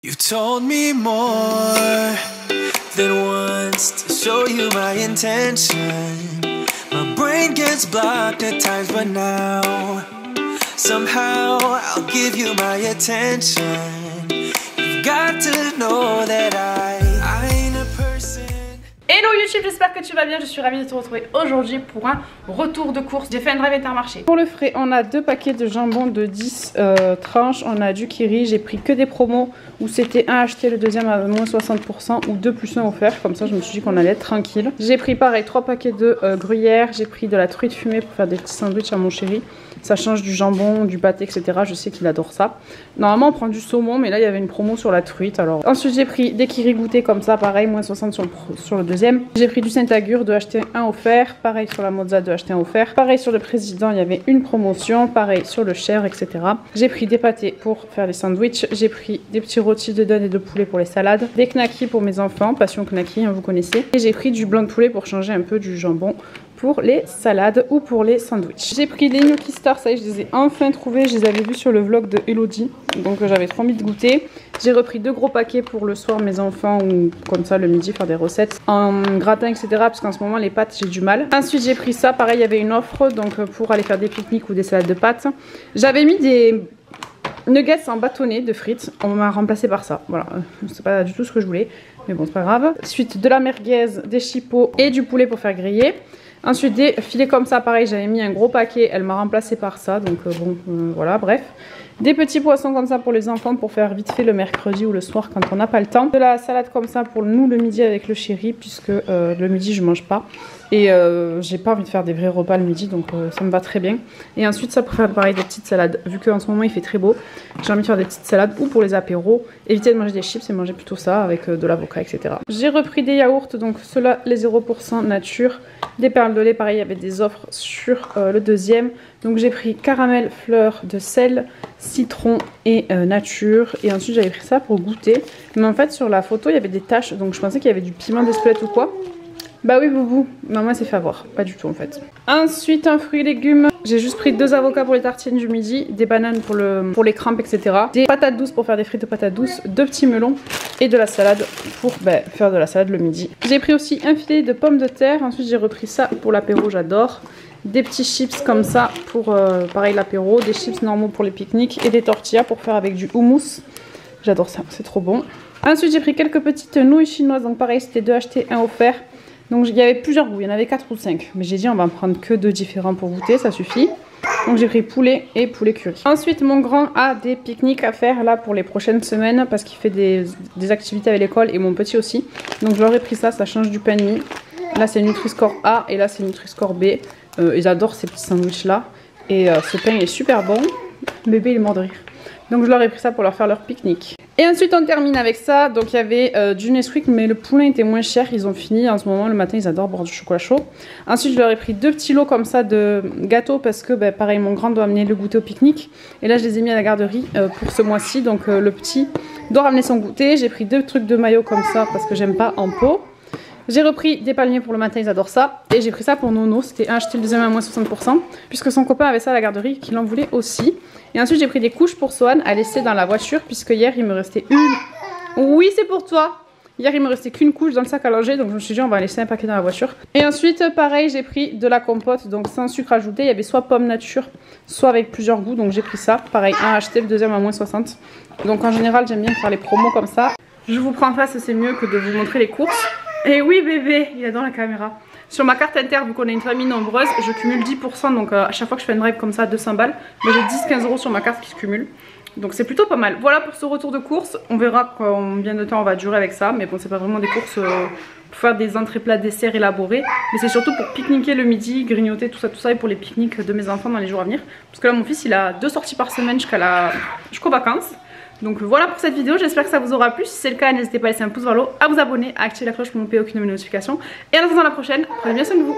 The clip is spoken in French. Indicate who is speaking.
Speaker 1: You told me more than once to show you my intention. My brain gets blocked at times, but now somehow I'll give you my attention. You've got to know that I ain't a person.
Speaker 2: Hello YouTube, j'espère que tu vas bien, je suis ravie de te retrouver aujourd'hui pour un retour de course. J'ai fait un drive Intermarché. Pour le frais, on a 2 paquets de jambon de 10 tranches, on a du kiri, j'ai pris que des promos où c'était un acheté, le deuxième à moins 60% ou 2 plus 1 offert, comme ça je me suis dit qu'on allait être tranquille. J'ai pris pareil 3 paquets de gruyère, j'ai pris de la truite fumée pour faire des petits sandwichs à mon chéri. Ça change du jambon, du pâté, etc. Je sais qu'il adore ça. Normalement on prend du saumon, mais là il y avait une promo sur la truite. Alors ensuite j'ai pris des kiri goûtés comme ça, pareil, moins 60 sur le deuxième. J'ai pris du Saint-Agur de acheter un offert, pareil sur la mozza de acheter un offert. Pareil sur le président, il y avait une promotion, pareil sur le cher, etc. J'ai pris des pâtés pour faire les sandwichs. J'ai pris des petits rôtis de dinde et de poulet pour les salades. Des knackis pour mes enfants, passion knackis, hein, vous connaissez. Et j'ai pris du blanc de poulet pour changer un peu du jambon pour les salades ou pour les sandwichs. J'ai pris les gnocchi Star, ça y est, je les ai enfin trouvés. Je les avais vus sur le vlog de Elodie, donc j'avais trop envie de goûter. J'ai repris 2 gros paquets pour le soir, mes enfants, ou comme ça le midi, faire des recettes en gratin, etc. Parce qu'en ce moment, les pâtes, j'ai du mal. Ensuite, j'ai pris ça, pareil, il y avait une offre, donc pour aller faire des pique-niques ou des salades de pâtes. J'avais mis des nuggets en bâtonnet de frites, on m'a remplacé par ça. Voilà, c'est pas du tout ce que je voulais, mais bon, c'est pas grave. Ensuite, de la merguez, des chipots et du poulet pour faire griller. Ensuite des filets comme ça, pareil, j'avais mis un gros paquet, elle m'a remplacé par ça, donc voilà, bref. Des petits poissons comme ça pour les enfants pour faire vite fait le mercredi ou le soir quand on n'a pas le temps. De la salade comme ça pour nous le midi avec le chéri, puisque le midi je mange pas. Et j'ai pas envie de faire des vrais repas le midi, donc ça me va très bien. Et ensuite ça pour faire pareil des petites salades, vu qu'en ce moment il fait très beau, j'ai envie de faire des petites salades ou pour les apéros. Éviter de manger des chips et manger plutôt ça avec de l'avocat, etc. J'ai repris des yaourts, donc ceux-là les 0% nature. Des perles de lait, pareil, il y avait des offres sur le deuxième. Donc j'ai pris caramel, fleur de sel, citron et nature. Et ensuite j'avais pris ça pour goûter. Mais en fait sur la photo il y avait des taches, donc je pensais qu'il y avait du piment d'Espelette ou quoi. Bah oui boubou, non moi c'est fait avoir, pas du tout en fait. Ensuite un fruit et légumes, j'ai juste pris 2 avocats pour les tartines du midi, des bananes pour les crampes, etc. Des patates douces pour faire des frites de patates douces, 2 petits melons et de la salade pour faire de la salade le midi. J'ai pris aussi un filet de pommes de terre, ensuite j'ai repris ça pour l'apéro, j'adore. Des petits chips comme ça pour pareil l'apéro, des chips normaux pour les pique-niques et des tortillas pour faire avec du houmous. J'adore ça, c'est trop bon. Ensuite j'ai pris quelques petites nouilles chinoises, donc pareil c'était 2 achetés, 1 offert. Donc il y avait plusieurs goûts, il y en avait 4 ou 5. Mais j'ai dit on va en prendre que 2 différents pour goûter, ça suffit. Donc j'ai pris poulet et poulet curry. Ensuite mon grand a des pique-niques à faire là pour les prochaines semaines. Parce qu'il fait des activités avec l'école et mon petit aussi. Donc je leur ai pris ça, ça change du pain de mie. Là c'est Nutri-Score A et là c'est Nutri-Score B. Ils adorent ces petits sandwichs là. Et ce pain est super bon. Bébé il est mort de rire. Donc je leur ai pris ça pour leur faire leur pique-nique. Et ensuite on termine avec ça. Donc il y avait du Nesquik, mais le poulain était moins cher. Ils ont fini en ce moment, le matin ils adorent boire du chocolat chaud. Ensuite je leur ai pris 2 petits lots comme ça de gâteaux. Parce que pareil mon grand doit amener le goûter au pique-nique. Et là je les ai mis à la garderie pour ce mois-ci. Donc le petit doit ramener son goûter. J'ai pris 2 trucs de maillot comme ça parce que j'aime pas en pot. J'ai repris des palmiers pour le matin, ils adorent ça. Et j'ai pris ça pour Nono, c'était un acheté, le deuxième à moins 60%. Puisque son copain avait ça à la garderie, qu'il en voulait aussi. Et ensuite j'ai pris des couches pour Sohan à laisser dans la voiture. Puisque hier il me restait une... Oui c'est pour toi. Hier il me restait qu'une couche dans le sac à langer. Donc je me suis dit on va laisser un paquet dans la voiture. Et ensuite pareil j'ai pris de la compote. Donc sans sucre ajouté, il y avait soit pomme nature, soit avec plusieurs goûts. Donc j'ai pris ça, pareil un acheté, le deuxième à moins 60. Donc en général j'aime bien faire les promos comme ça. Je vous prends en face, c'est mieux que de vous montrer les courses. Et oui bébé, il est dans la caméra. Sur ma carte inter, vu qu'on est une famille nombreuse, je cumule 10%. Donc à chaque fois que je fais une drive comme ça à 200 balles, j'ai 10-15 € sur ma carte qui se cumule. Donc c'est plutôt pas mal. Voilà pour ce retour de course. On verra combien de temps on va durer avec ça. Mais bon c'est pas vraiment des courses pour faire des entrées plats desserts élaborés. Mais c'est surtout pour pique-niquer le midi, grignoter tout ça et pour les pique-niques de mes enfants dans les jours à venir. Parce que là mon fils il a 2 sorties par semaine jusqu'aux vacances. Donc voilà pour cette vidéo, j'espère que ça vous aura plu. Si c'est le cas, n'hésitez pas à laisser un pouce vers le haut, à vous abonner, à activer la cloche pour ne louper aucune de mes notifications. Et en attendant la prochaine, prenez bien soin de vous.